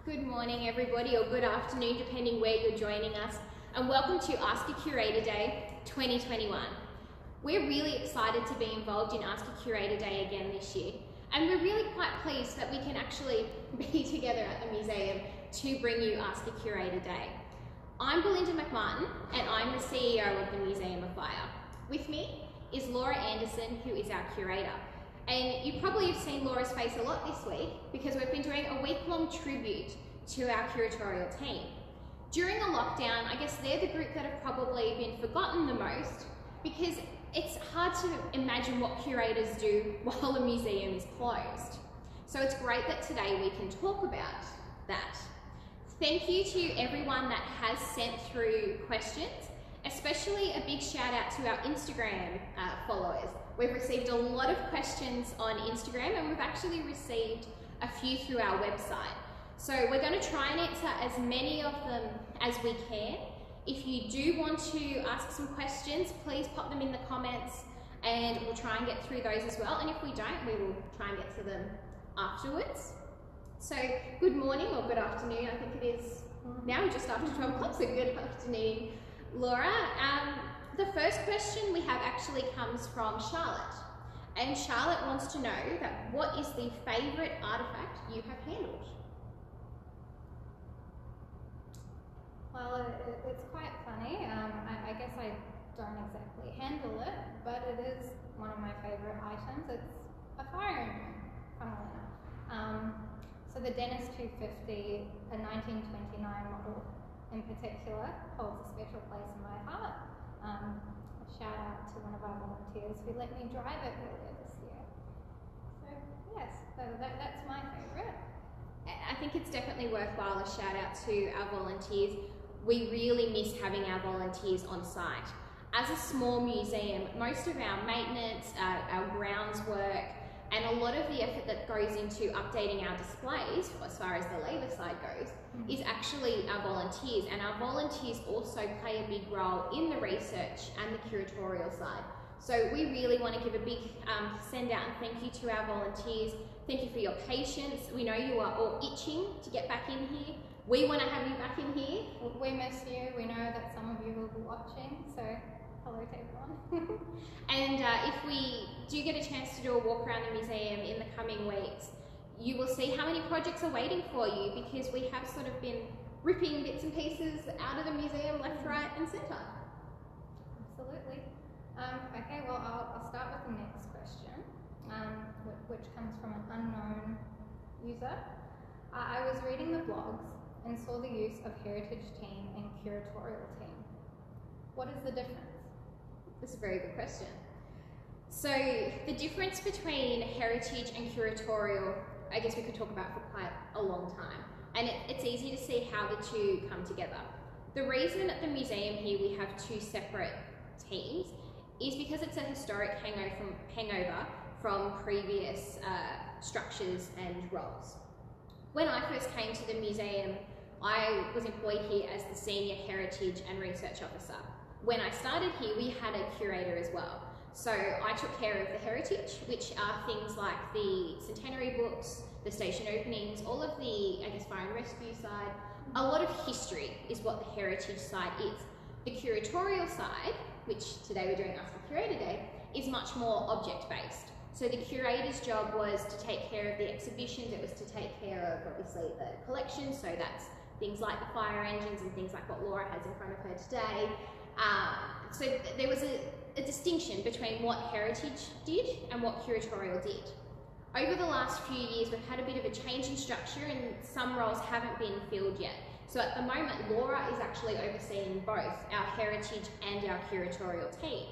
Good morning everybody, or good afternoon depending where you're joining us, and welcome to Ask A Curator Day 2021. We're really excited to be involved in Ask A Curator Day again this year, and we're really quite pleased that we can actually be together at the museum to bring you Ask A Curator Day. I'm Belinda McMartin and I'm the CEO of the Museum of Fire. With me is Laura Anderson, who is our curator. And you probably have seen Laura's face a lot this week because we've been doing a week-long tribute to our curatorial team. During a lockdown, I guess they're the group that have probably been forgotten the most because it's hard to imagine what curators do while a museum is closed. So it's great that today we can talk about that. Thank you to everyone that has sent through questions, especially a big shout out to our Instagram followers. We've received a lot of questions on Instagram and we've actually received a few through our website. So we're going to try and answer as many of them as we can. If you do want to ask some questions, please pop them in the comments and we'll try and get through those as well. And if we don't, we will try and get to them afterwards. So good morning or good afternoon, I think it is now just after 12 o'clock, so good afternoon, Laura. The first question we have actually comes from Charlotte, and Charlotte wants to know that what is the favourite artefact you have handled? Well, it's quite funny. I guess I don't exactly handle it, but it is one of my favourite items. It's a fire engine, funnily enough. So the Dennis 250, a 1929 model in particular, holds a special place in my heart. A shout out to one of our volunteers who let me drive it earlier this year. So yes, that's my favourite. I think it's definitely worthwhile a shout out to our volunteers. We really miss having our volunteers on site. As a small museum, most of our maintenance, our grounds work, and a lot of the effort that goes into updating our displays, as far as the labour side goes, is actually our volunteers. And our volunteers also play a big role in the research and the curatorial side. So we really want to give a big send out and thank you to our volunteers. Thank you for your patience. We know you are all itching to get back in here. We want to have you back in here. We miss you. We know that some of you will be watching, so hello to everyone. And if we do get a chance to do a walk around the museum in the coming weeks, you will see how many projects are waiting for you because we have sort of been ripping bits and pieces out of the museum left, right and centre. Absolutely. Okay, well I'll start with the next question, which comes from an unknown user. I was reading the blogs and saw the use of heritage team and curatorial team. What is the difference? That's a very good question. So the difference between heritage and curatorial, I guess we could talk about for quite a long time. And it's easy to see how the two come together. The reason at the museum here we have two separate teams is because it's a historic hangover from previous structures and roles. When I first came to the museum, I was employed here as the Senior Heritage and Research Officer. When I started here, we had a curator as well. So I took care of the heritage, which are things like the centenary books, the station openings, all of the, I guess, fire and rescue side. A lot of history is what the heritage side is. The curatorial side, which today we're doing Ask A Curator Day, is much more object-based. So the curator's job was to take care of the exhibitions, it was to take care of, obviously, the collection, so that's things like the fire engines and things like what Laura has in front of her today. So there was a distinction between what heritage did and what curatorial did. Over the last few years, we've had a bit of a change in structure and some roles haven't been filled yet. So at the moment, Laura is actually overseeing both our heritage and our curatorial team.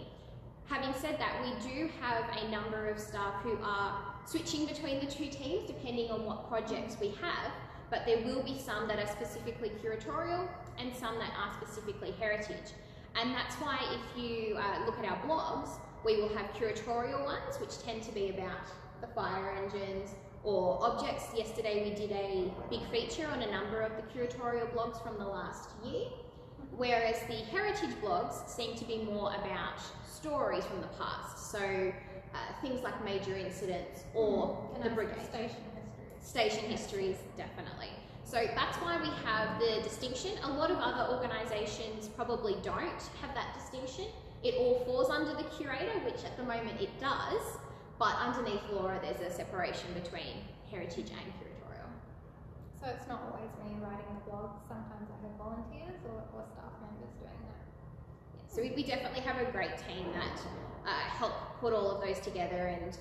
Having said that, we do have a number of staff who are switching between the two teams depending on what projects we have, but there will be some that are specifically curatorial and some that are specifically heritage. And that's why if you look at our blogs, we will have curatorial ones, which tend to be about the fire engines or objects. Yesterday we did a big feature on a number of the curatorial blogs from the last year, whereas the heritage blogs seem to be more about stories from the past. So things like major incidents or the brigade. Station history. Station histories, definitely. So that's why we have the distinction. A lot of other organisations probably don't have that distinction. It all falls under the curator, which at the moment it does, but underneath Laura there's a separation between heritage and curatorial. So it's not always me writing the blog, sometimes I have volunteers or staff members doing that. Yeah, so we definitely have a great team that help put all of those together, and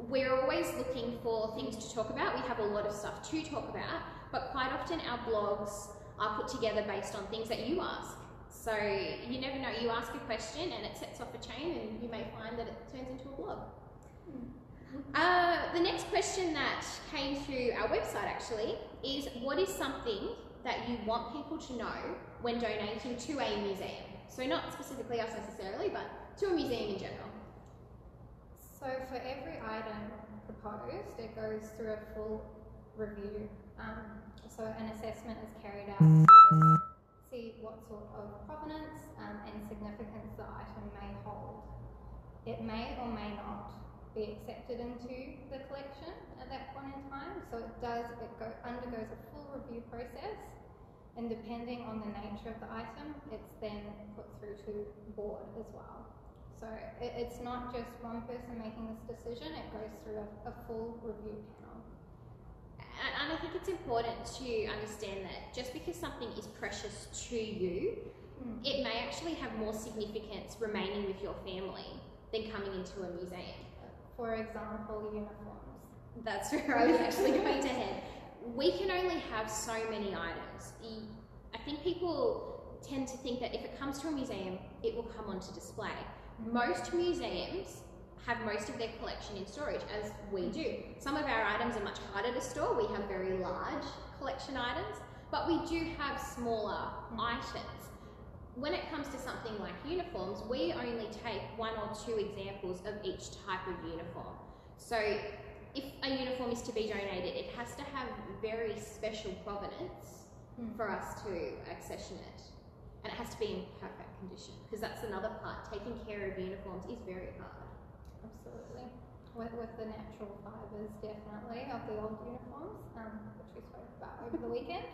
we're always looking for things to talk about. We have a lot of stuff to talk about, but quite often our blogs are put together based on things that you ask. So you never know, you ask a question and it sets off a chain and you may find that it turns into a blog. The next question that came through our website actually is, what is something that you want people to know when donating to a museum? So not specifically us necessarily, but to a museum in general. So for every item proposed, it goes through a full review. So an assessment is carried out to see what sort of provenance and significance the item may hold. It may or may not be accepted into the collection at that point in time. So it undergoes a full review process, and depending on the nature of the item, it's then put through to board as well. So it's not just one person making this decision, it goes through a full review panel. And I think it's important to understand that just because something is precious to you, it may actually have more significance remaining with your family than coming into a museum. For example, uniforms. That's where I was actually going to head. We can only have so many items. I think people tend to think that if it comes to a museum, it will come onto display. Most museums have most of their collection in storage, as we do. Some of our items are much harder to store. We have very large collection items, but we do have smaller items. When it comes to something like uniforms, we only take 1 or 2 examples of each type of uniform. So if a uniform is to be donated, it has to have very special provenance for us to accession it. And it has to be in perfect condition, because that's another part. Taking care of uniforms is very hard. Absolutely. With the natural fibres, definitely, of the old uniforms, which we spoke about over the weekend.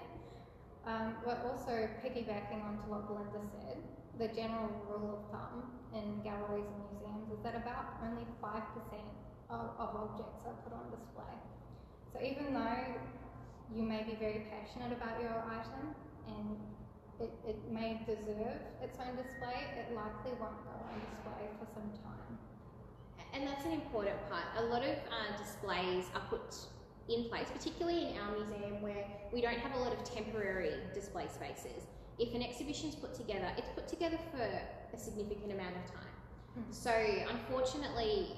But also piggybacking onto what Belinda said, the general rule of thumb in galleries and museums is that about only 5% of objects are put on display. So even though you may be very passionate about your item and it may deserve its own display, it likely won't go on display for some time. And that's an important part. A lot of displays are put in place, particularly in our museum where we don't have a lot of temporary display spaces. If an exhibition's put together, it's put together for a significant amount of time. So unfortunately,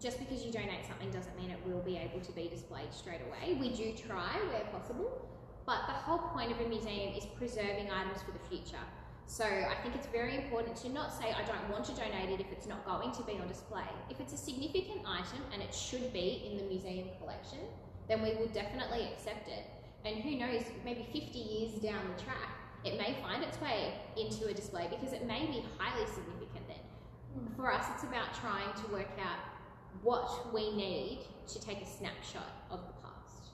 just because you donate something doesn't mean it will be able to be displayed straight away. We do try where possible, but the whole point of a museum is preserving items for the future. So I think it's very important to not say, I don't want to donate it if it's not going to be on display. If it's a significant item and it should be in the museum collection, then we will definitely accept it. And who knows, maybe 50 years down the track, it may find its way into a display because it may be highly significant then. For us, it's about trying to work out what we need to take a snapshot of the past.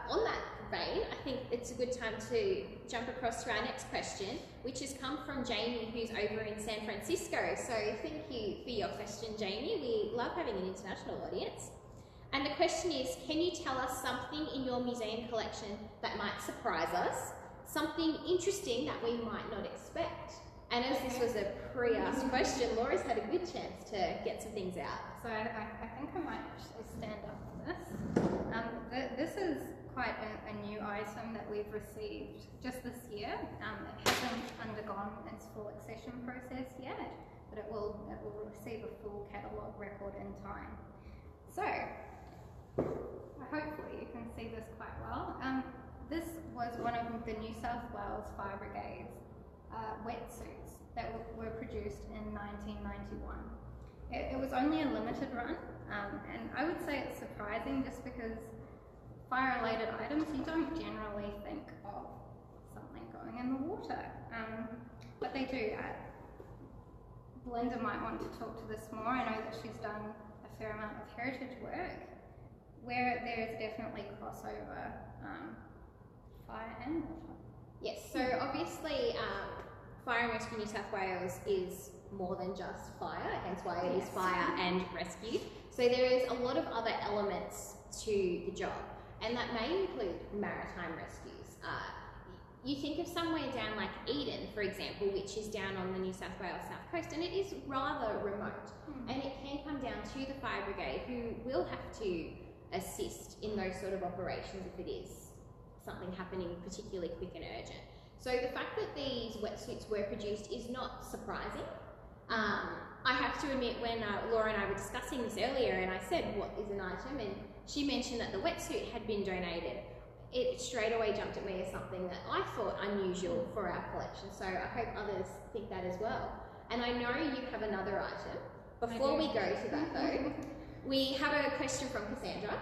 On that vein, I think it's a good time to jump across to our next question, which has come from Jamie, who's over in San Francisco. So thank you for your question, Jamie. We love having an international audience. And the question is, can you tell us something in your museum collection that might surprise us? Something interesting that we might not expect? And as this was a pre-asked question, Laura's had a good chance to get some things out. So I think I might actually stand up for this. This is quite a new item that we've received just this year. It hasn't undergone its full accession process yet, but it will receive a full catalogue record in time. So, hopefully you can see this quite well. This was one of the New South Wales Fire Brigade's wetsuits that were produced in 1991. It was only a limited run, and I would say it's surprising just because fire-related items, you don't generally think of something going in the water, but they do. Belinda might want to talk to this more. I know that she's done a fair amount of heritage work. where there is definitely crossover, fire and water. Yes, so obviously Fire and Rescue New South Wales is more than just fire, hence why it is fire and rescue. So there is a lot of other elements to the job, and that may include maritime rescues. You think of somewhere down like Eden, for example, which is down on the New South Wales south coast, and it is rather remote, and it can come down to the fire brigade, who will have to assist in those sort of operations if it is something happening particularly quick and urgent. So the fact that these wetsuits were produced is not surprising. I have to admit, when Laura and I were discussing this earlier, and I said, what is an item? And she mentioned that the wetsuit had been donated. It straight away jumped at me as something that I thought unusual for our collection. So I hope others think that as well. And I know you have another item. Before we go to that though, we have a question from Cassandra.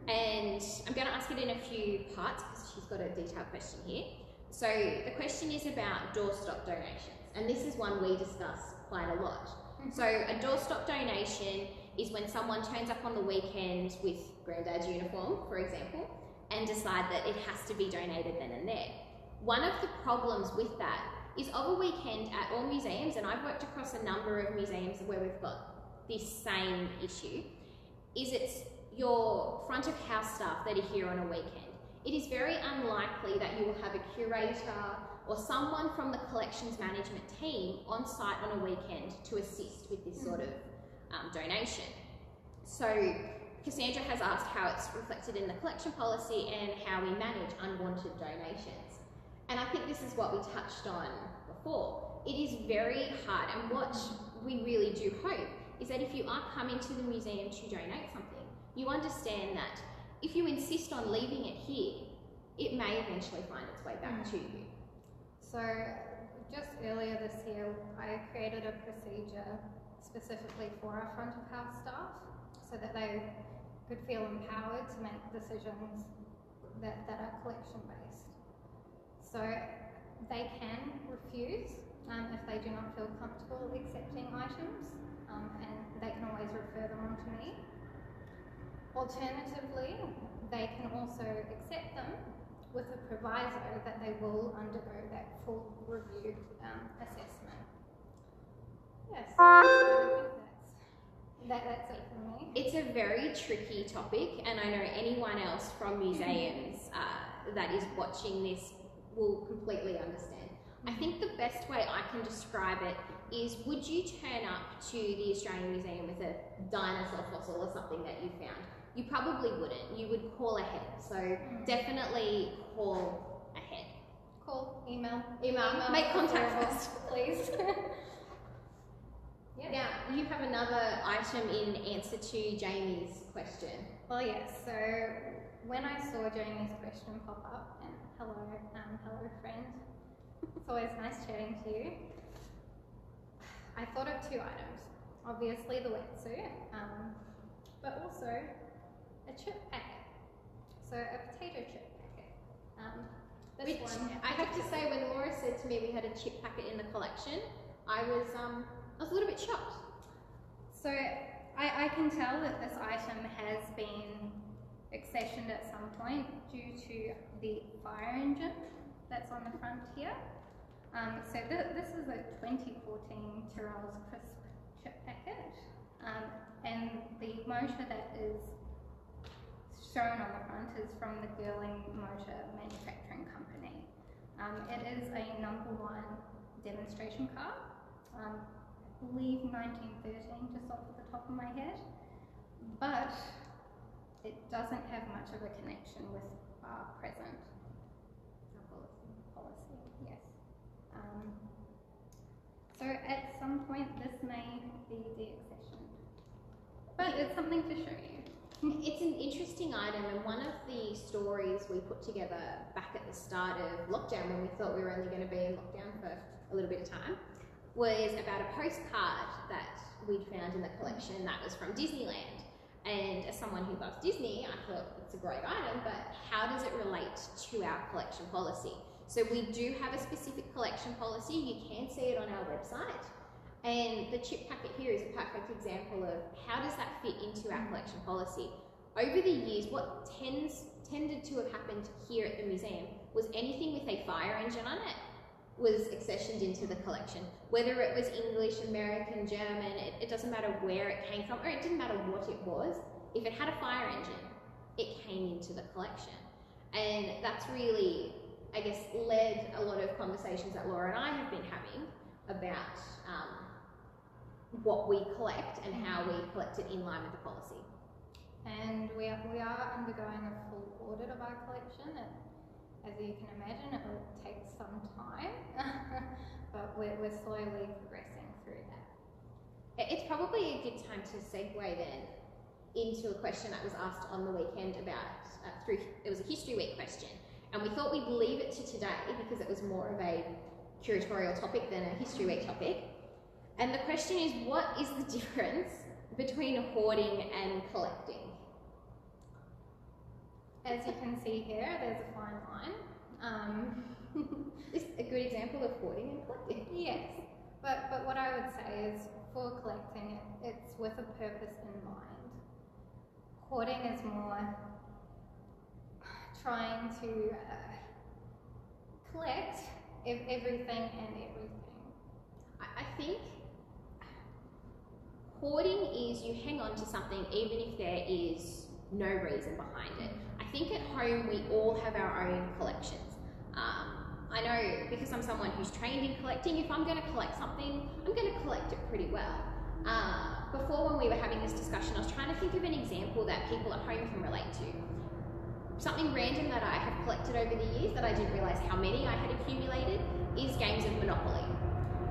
And I'm going to ask it in a few parts because she's got a detailed question here. So the question is about doorstop donations, and this is one we discuss quite a lot. So a doorstop donation is when someone turns up on the weekend with Granddad's uniform, for example, and decide that it has to be donated then and there. One of the problems with that is of a weekend at all museums, and I've worked across a number of museums where we've got this same issue, is it's your front of house staff that are here on a weekend. It is very unlikely that you will have a curator or someone from the collections management team on site on a weekend to assist with this sort of donation. So Cassandra has asked how it's reflected in the collection policy and how we manage unwanted donations. And I think this is what we touched on before. It is very hard, and what we really do hope is that if you are coming to the museum to donate something, you understand that if you insist on leaving it here, it may eventually find its way back to you. So just earlier this year, I created a procedure specifically for our front of house staff so that they could feel empowered to make decisions that are collection based. So they can refuse if they do not feel comfortable accepting items, and they can always refer them on to me. Alternatively, they can also accept them with a proviso that they will undergo that full review assessment. Yes, so I think that's it for me. It's a very tricky topic, and I know anyone else from museums that is watching this will completely understand. I think the best way I can describe it is, would you turn up to the Australian Museum with a dinosaur fossil or something that you found? You probably wouldn't. You would call ahead. So definitely call ahead. Call, email. Make contact first, please. Now, you have another item in answer to Jamie's question. Well, yes. So when I saw Jamie's question pop up, and hello friend, it's always nice chatting to you. I thought of two items. Obviously the wetsuit, but also a chip packet. So a potato chip packet. Which I have to say, when Laura said to me we had a chip packet in the collection, I was a little bit shocked. So I can tell that this item has been accessioned at some point due to the fire engine that's on the front here. So this is a 2014 Tyrrell's Crisp chip packet, and the motor that is shown on the front is from the Girling Motor Manufacturing Company. It is a #1 demonstration car, I believe 1913, just off the top of my head, but it doesn't have much of a connection with our present policy. Yes. So at some point this may be deaccessioned, but it's something to show you. It's an interesting item, and one of the stories we put together back at the start of lockdown, when we thought we were only going to be in lockdown for a little bit of time, was about a postcard that we'd found in the collection that was from Disneyland. And as someone who loves Disney, I thought it's a great item, but how does it relate to our collection policy? So we do have a specific collection policy. You can see it on our website. And the chip packet here is a perfect example of how does that fit into our collection policy. over the years, what tended to have happened here at the museum was anything with a fire engine on it was accessioned into the collection. Whether it was English, American, German, it doesn't matter where it came from, or it didn't matter what it was. If it had a fire engine, it came into the collection. And that's really, I guess, led a lot of conversations that Laura and I have been having about what we collect and how we collect it in line with the policy. And we are undergoing a full audit of our collection. As you can imagine, it will take some time, but we're slowly progressing through that. It's probably a good time to segue then into a question that was asked on the weekend about, it was a History Week question, and we thought we'd leave it to today because it was more of a curatorial topic than a History Week topic. And the question is, what is the difference between hoarding and collecting? As you can see here, there's a fine line. This is a good example of hoarding and collecting. Yes, but what I would say is for collecting, it's with a purpose in mind. Hoarding is more trying to collect everything and everything. I think hoarding is you hang on to something even if there is no reason behind it. I think at home we all have our own collections. I know because I'm someone who's trained in collecting, if I'm going to collect something, I'm going to collect it pretty well. Before, when we were having this discussion, I was trying to think of an example that people at home can relate to. Something random that I have collected over the years that I didn't realise how many I had accumulated is games of Monopoly.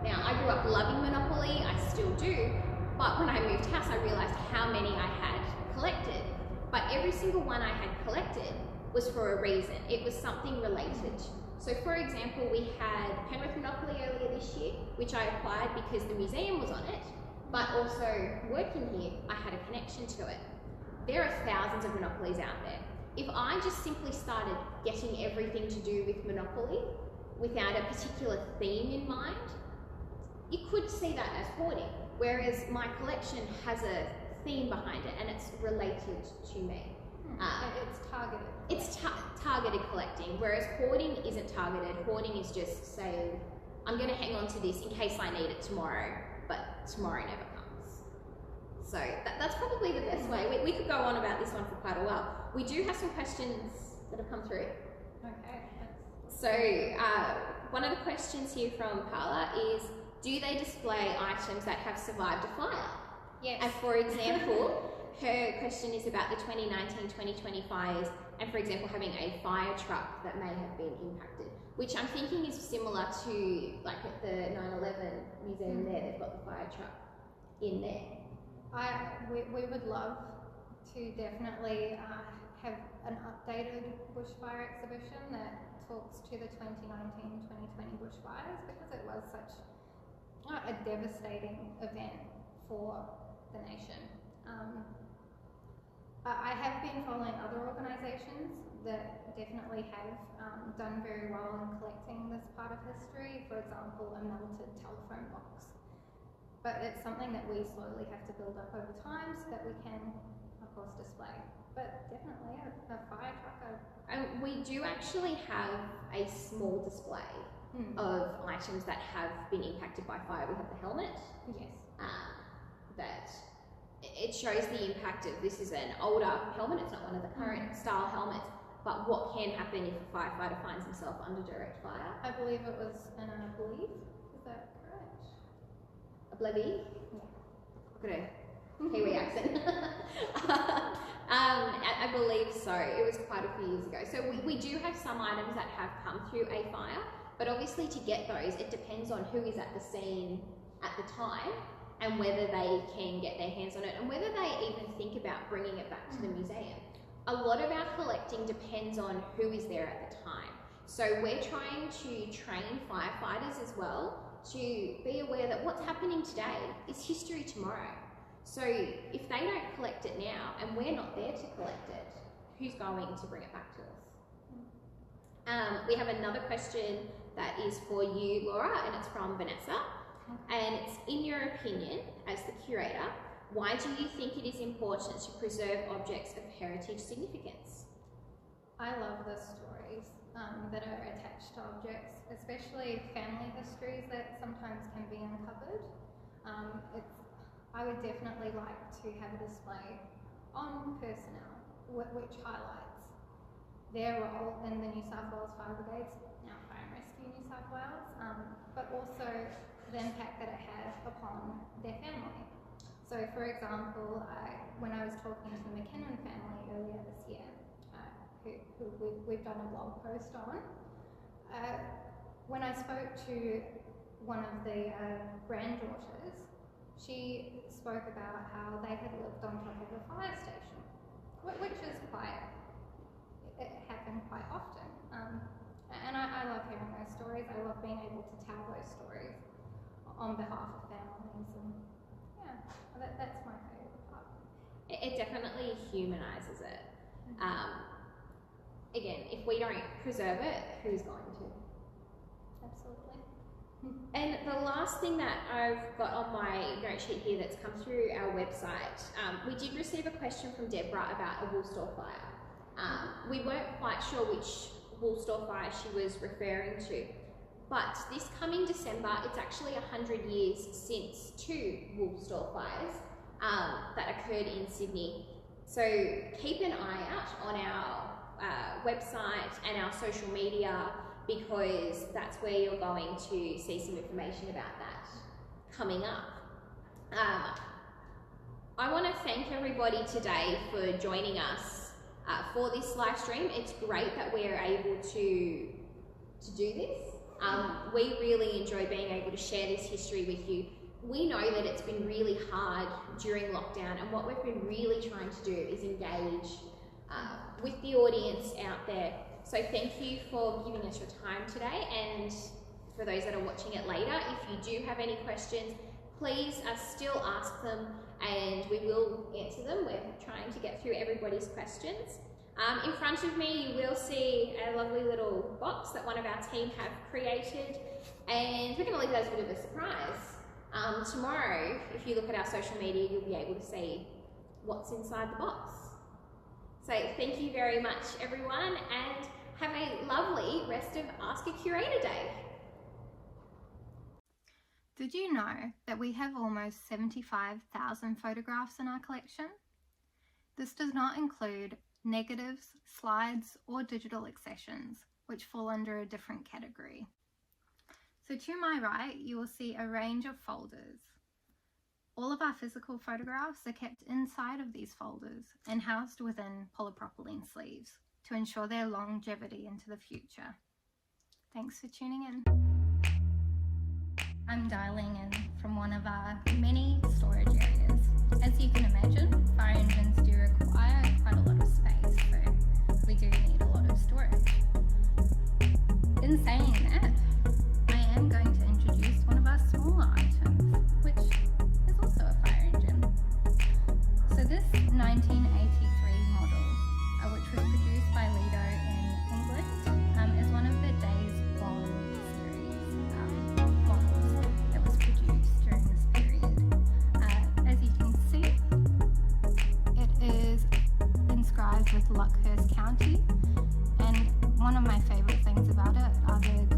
Now, I grew up loving Monopoly, I still do, but when I moved house I realised how many I had collected. But every single one I had collected was for a reason. It was something related. So for example, we had Penrith Monopoly earlier this year, which I acquired because the museum was on it, but also working here, I had a connection to it. There are thousands of Monopolies out there. If I just simply started getting everything to do with Monopoly without a particular theme in mind, you could see that as hoarding, whereas my collection has a theme behind it and it's related to me. It's targeted. It's targeted collecting, whereas hoarding isn't targeted. Hoarding is just saying, I'm going to hang on to this in case I need it tomorrow, but tomorrow never comes. So that's probably the best way. We could go on about this one for quite a while. We do have some questions that have come through. Okay. So one of the questions here from Carla is, do they display items that have survived a fire? Yes. And for example, her question is about the 2019-2020 fires, and for example, having a fire truck that may have been impacted, which I'm thinking is similar to like at the 9/11 museum there, they've got the fire truck in there. We would love to definitely have an updated bushfire exhibition that talks to the 2019-2020 bushfires, because it was such a devastating event for the nation. I have been following other organisations that definitely have done very well in collecting this part of history, for example, a melted telephone box. But it's something that we slowly have to build up over time so that we can, of course, display. But definitely a fire truck. We do actually have a small display of items that have been impacted by fire. We have the helmet. Yes. That it shows the impact of, this is an older helmet, it's not one of the current style helmets, but what can happen if a firefighter finds himself under direct fire. I believe it was an oblieve, is that correct? Oblivion? Yeah. I've got a Kiwi accent. I believe so, it was quite a few years ago. So we do have some items that have come through a fire, but obviously to get those, it depends on who is at the scene at the time, and whether they can get their hands on it, and whether they even think about bringing it back to the museum. A lot of our collecting depends on who is there at the time. So we're trying to train firefighters as well to be aware that what's happening today is history tomorrow. So if they don't collect it now, and we're not there to collect it, who's going to bring it back to us? We have another question that is for you, Laura, and it's from Vanessa. And it's, in your opinion, as the curator, Why do you think it is important to preserve objects of heritage significance? I love the stories that are attached to objects, especially family histories that sometimes can be uncovered. I would definitely like to have a display on personnel which highlights their role in the New South Wales Fire Brigades, now Fire and Rescue New South Wales, but also the impact that it had upon their family. So for example, when I was talking to the McKinnon family earlier this year, who we've done a blog post on, when I spoke to one of the granddaughters, she spoke about how they had lived on top of a fire station, which is it happened quite often. And I love hearing those stories. I love being able to tell those stories on behalf of families, and yeah, that's my favourite part. It definitely humanises it. Again, if we don't preserve it, who's going to? Absolutely. And the last thing that I've got on my note sheet here that's come through our website, we did receive a question from Deborah about a wool store fire. We weren't quite sure which wool store fire she was referring to, but this coming December, it's actually 100 years since 2 wool store fires that occurred in Sydney. So keep an eye out on our website and our social media, because that's where you're going to see some information about that coming up. I want to thank everybody today for joining us for this live stream. It's great that we're able to do this. We really enjoy being able to share this history with you. We know that it's been really hard during lockdown, and what we've been really trying to do is engage with the audience out there. So thank you for giving us your time today, and for those that are watching it later, if you do have any questions, please still ask them and we will answer them. We're trying to get through everybody's questions. In front of me you will see a lovely little box that one of our team have created, and we're going to leave that as a bit of a surprise. Tomorrow, if you look at our social media, you'll be able to see what's inside the box. So thank you very much everyone, and have a lovely rest of Ask a Curator Day. Did you know that we have almost 75,000 photographs in our collection? This does not include negatives, slides, or digital accessions, which fall under a different category. So to my right, you will see a range of folders. All of our physical photographs are kept inside of these folders and housed within polypropylene sleeves to ensure their longevity into the future. Thanks for tuning in. I'm dialing in from one of our many storage areas. As you can imagine, fire engines do require quite a lot of space, so we do need a lot of storage. In saying that, I am going to introduce one of our smaller items, which is also a fire engine. So this 1983 model, which was produced by Lido in England, is one of the Days Gone series models that was produced during this period. As you can see, it is inscribed with Luckhurst County, and one of my favourite things about it are the